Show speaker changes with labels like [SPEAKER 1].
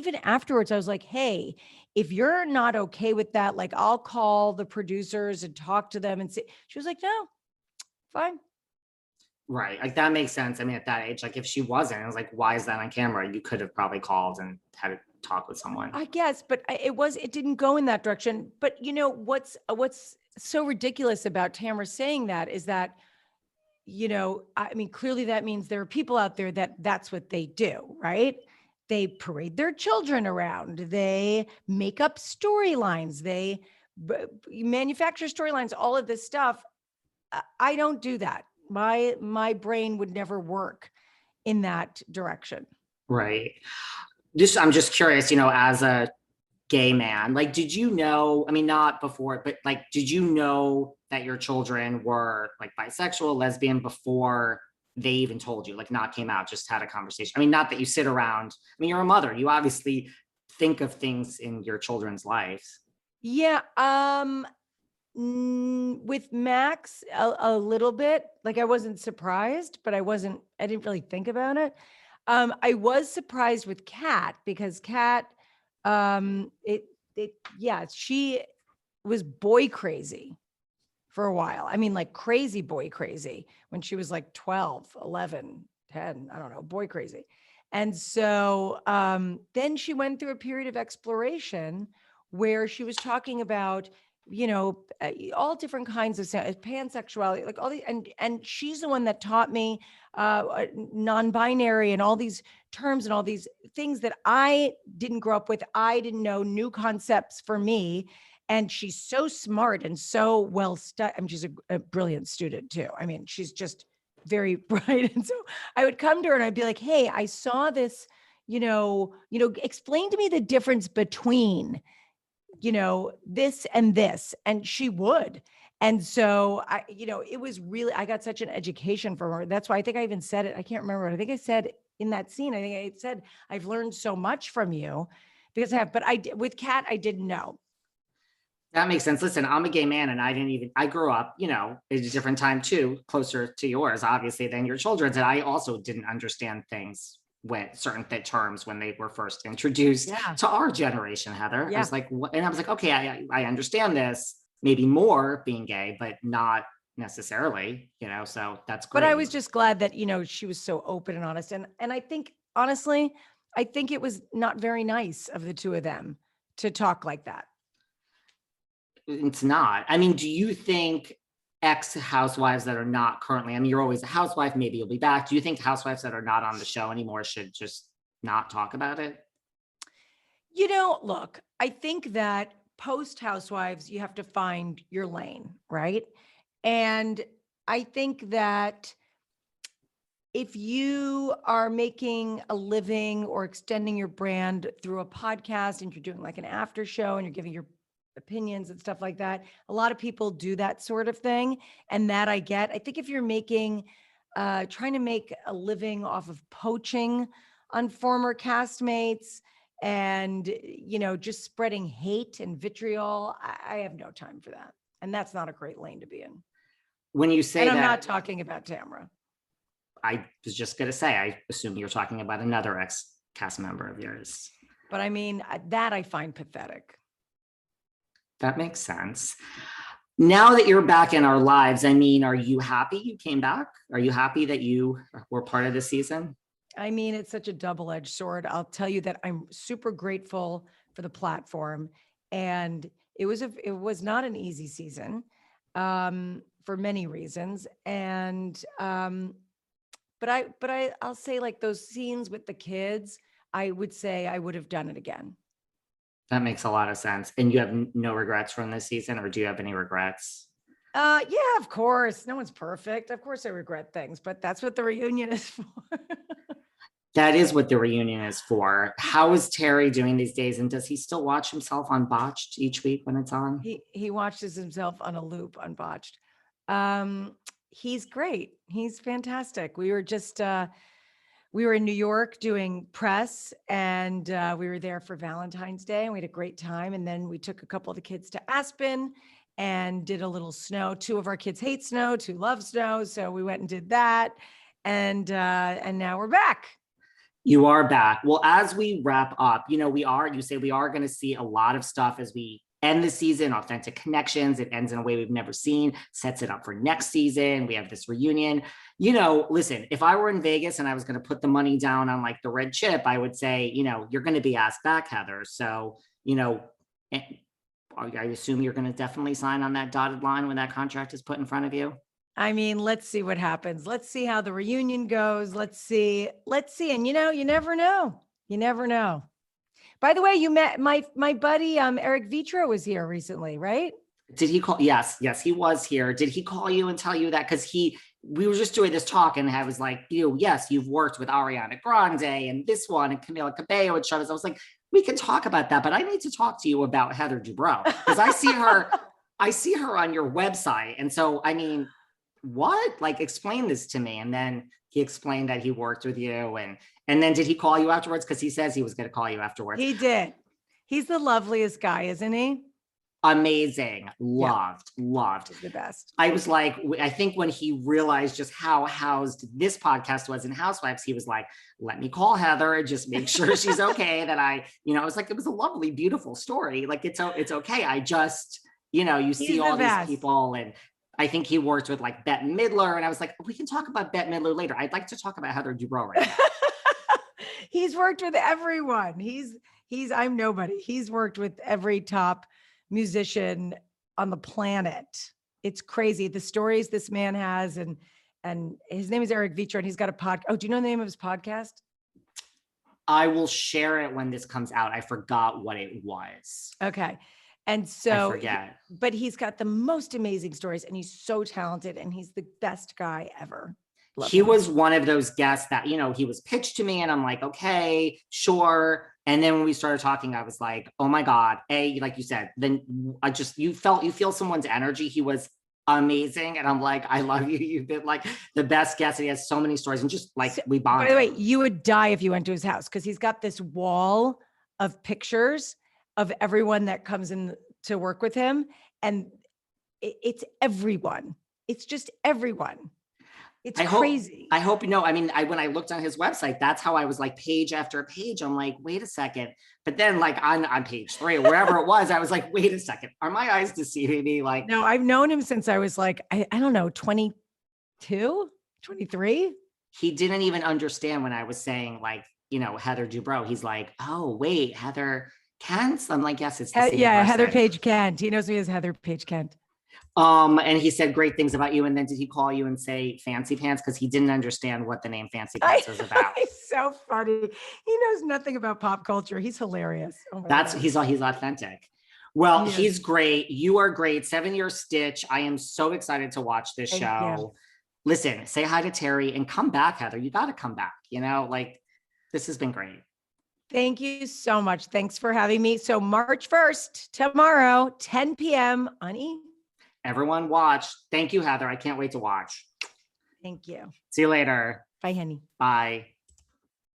[SPEAKER 1] even afterwards, I was like, hey, if you're not okay with that, like I'll call the producers and talk to them and see. She was like, no, fine.
[SPEAKER 2] Right. Like that makes sense. I mean, at that age, like if she wasn't, I was like, why is that on camera? You could have probably called and had a talk with someone.
[SPEAKER 1] I guess, but it didn't go in that direction. But you know, what's so ridiculous about Tamra saying that is that, you know, I mean, clearly that means there are people out there that's what they do, right? They parade their children around. They make up storylines. They manufacture storylines, all of this stuff. I don't do that. My brain would never work in that direction.
[SPEAKER 2] Right. I'm just curious, as a gay man, like, did you know, I mean, not before, but like, did you know that your children were like bisexual, lesbian before they even told you, like not came out, just had a conversation? I mean, not that you sit around, I mean, you're a mother, you obviously think of things in your children's lives.
[SPEAKER 1] Yeah. With Max, a little bit, like I wasn't surprised, but I didn't really think about it. I was surprised with Kat because Kat, yeah, she was boy crazy for a while. I mean, like crazy boy crazy when she was like 12, 11, 10, I don't know, boy crazy. And so then she went through a period of exploration where she was talking about, you know, all different kinds of pansexuality, like all the, and she's the one that taught me non-binary and all these terms and all these things that I didn't grow up with. I didn't know, new concepts for me. And she's so smart and so well studied. I mean, she's a brilliant student too. I mean, she's just very bright. And so I would come to her and I'd be like, hey, I saw this, explain to me the difference between, this and this. And she would. And so it was really, I got such an education from her. That's why I think I even said it. I can't remember. I think I said in that scene, I think I said, I've learned so much from you because with Kat, I didn't know.
[SPEAKER 2] That makes sense. Listen, I'm a gay man and I grew up, at a different time too, closer to yours, obviously, than your children's. And I also didn't understand things when certain terms when they were first introduced to our generation, Heather. Yeah. I was like, what? And I was like, okay, I understand this maybe more being gay, but not necessarily, so that's great.
[SPEAKER 1] But I was just glad that, she was so open and honest. And I think, honestly, I think it was not very nice of the two of them to talk like that.
[SPEAKER 2] It's not. I mean, do you think ex-housewives that are not currently, I mean, you're always a housewife, maybe you'll be back. Do you think housewives that are not on the show anymore should just not talk about it?
[SPEAKER 1] Look, I think that post-housewives, you have to find your lane, right? And I think that if you are making a living or extending your brand through a podcast and you're doing like an after show and you're giving your opinions and stuff like that, a lot of people do that sort of thing. And that I get. I think if you're trying to make a living off of poaching on former castmates and, just spreading hate and vitriol, I have no time for that. And that's not a great lane to be in.
[SPEAKER 2] When you say
[SPEAKER 1] and
[SPEAKER 2] that,
[SPEAKER 1] I'm not talking about Tamra.
[SPEAKER 2] I was just going to say, I assume you're talking about another ex-cast member of yours.
[SPEAKER 1] But I mean, that I find pathetic.
[SPEAKER 2] That makes sense. Now that you're back in our lives, I mean, are you happy you came back? Are you happy that you were part of the season?
[SPEAKER 1] I mean, it's such a double-edged sword. I'll tell you that I'm super grateful for the platform. And it was not an easy season for many reasons. And, but I'll say like those scenes with the kids, I would say I would have done it again.
[SPEAKER 2] That makes a lot of sense. And you have no regrets from this season, or do you have any regrets?
[SPEAKER 1] Yeah, of course. No one's perfect. Of course I regret things, but that's what the reunion is for.
[SPEAKER 2] That is what the reunion is for. How is Terry doing these days? And does he still watch himself on Botched each week when it's on?
[SPEAKER 1] He watches himself on a loop on Botched. He's great. He's fantastic. We were just, we were in New York doing press and we were there for Valentine's Day and we had a great time. And then we took a couple of the kids to Aspen and did a little snow. 2 of our kids hate snow, 2 love snow. So we went and did that. And now we're back.
[SPEAKER 2] You are back. Well, as we wrap up, you say we are going to see a lot of stuff as we end the season, authentic connections. It ends in a way we've never seen, sets it up for next season. We have this reunion. Listen, if I were in Vegas and I was going to put the money down on like the red chip, I would say, you're going to be asked back, Heather. So, I assume you're going to definitely sign on that dotted line when that contract is put in front of you.
[SPEAKER 1] I mean, let's see what happens. Let's see how the reunion goes. Let's see. And you never know. You never know. By the way, you met my buddy, Eric Vitro was here recently, right?
[SPEAKER 2] Did he call? Yes, he was here. Did he call you and tell you that? Because we were just doing this talk and I was like, yes, you've worked with Ariana Grande and this one and Camila Cabello and Chavez. I was like, we can talk about that, but I need to talk to you about Heather Dubrow because I see her on your website. And so, I mean, what? Like, explain this to me. And then he explained that he worked with you. And then did he call you afterwards? Because he says he was going to call you afterwards.
[SPEAKER 1] He did. He's the loveliest guy, isn't he?
[SPEAKER 2] Amazing. Loved.
[SPEAKER 1] He's the best.
[SPEAKER 2] I was like, I think when he realized just how housed this podcast was in Housewives, he was like, let me call Heather and just make sure she's okay. That I was like, it was a lovely, beautiful story. Like, it's okay. I just, you see all these people, and I think he worked with like Bette Midler. And I was like, we can talk about Bette Midler later. I'd like to talk about Heather Dubrow right now.
[SPEAKER 1] He's worked with everyone. I'm nobody. He's worked with every top musician on the planet. It's crazy. The stories this man has, and his name is Eric Vitro, and he's got a podcast. Oh, do you know the name of his podcast?
[SPEAKER 2] I will share it when this comes out. I forgot what it was.
[SPEAKER 1] Okay. And so,
[SPEAKER 2] I forget.
[SPEAKER 1] But he's got the most amazing stories, and he's so talented, and he's the best guy ever.
[SPEAKER 2] He was one of those guests that, he was pitched to me and I'm like, okay, sure. And then when we started talking, I was like, oh my God, like you said, then you feel someone's energy. He was amazing. And I'm like, I love you. You've been like the best guest. And he has so many stories, and just like we bonded.
[SPEAKER 1] By the way, you would die if you went to his house, because he's got this wall of pictures of everyone that comes in to work with him. And it's everyone. It's just everyone. It's crazy.
[SPEAKER 2] I hope, when I looked on his website, that's how I was like page after page. I'm like, wait a second. But then like on page 3 or wherever it was, I was like, wait a second. Are my eyes deceiving me? Like,
[SPEAKER 1] no, I've known him since I was like, I don't know, 22, 23.
[SPEAKER 2] He didn't even understand when I was saying like, Heather Dubrow. He's like, oh, wait, Heather Kent. I'm like, yes, it's the same person.
[SPEAKER 1] Heather Page Kent. He knows me as Heather Page Kent.
[SPEAKER 2] And he said great things about you. And then did he call you and say Fancy Pants? Because he didn't understand what the name Fancy Pants was about.
[SPEAKER 1] He's so funny. He knows nothing about pop culture. He's hilarious. Oh
[SPEAKER 2] he's authentic. Well, he's great. You are great. 7-year stitch. I am so excited to watch this show.
[SPEAKER 1] You.
[SPEAKER 2] Listen, say hi to Terry and come back, Heather. You got to come back. Like, this has been great.
[SPEAKER 1] Thank you so much. Thanks for having me. So March 1st, tomorrow, 10 p.m. on E!
[SPEAKER 2] Everyone watch. Thank you, Heather. I can't wait to watch.
[SPEAKER 1] Thank you.
[SPEAKER 2] See you later.
[SPEAKER 1] Bye, honey.
[SPEAKER 2] Bye.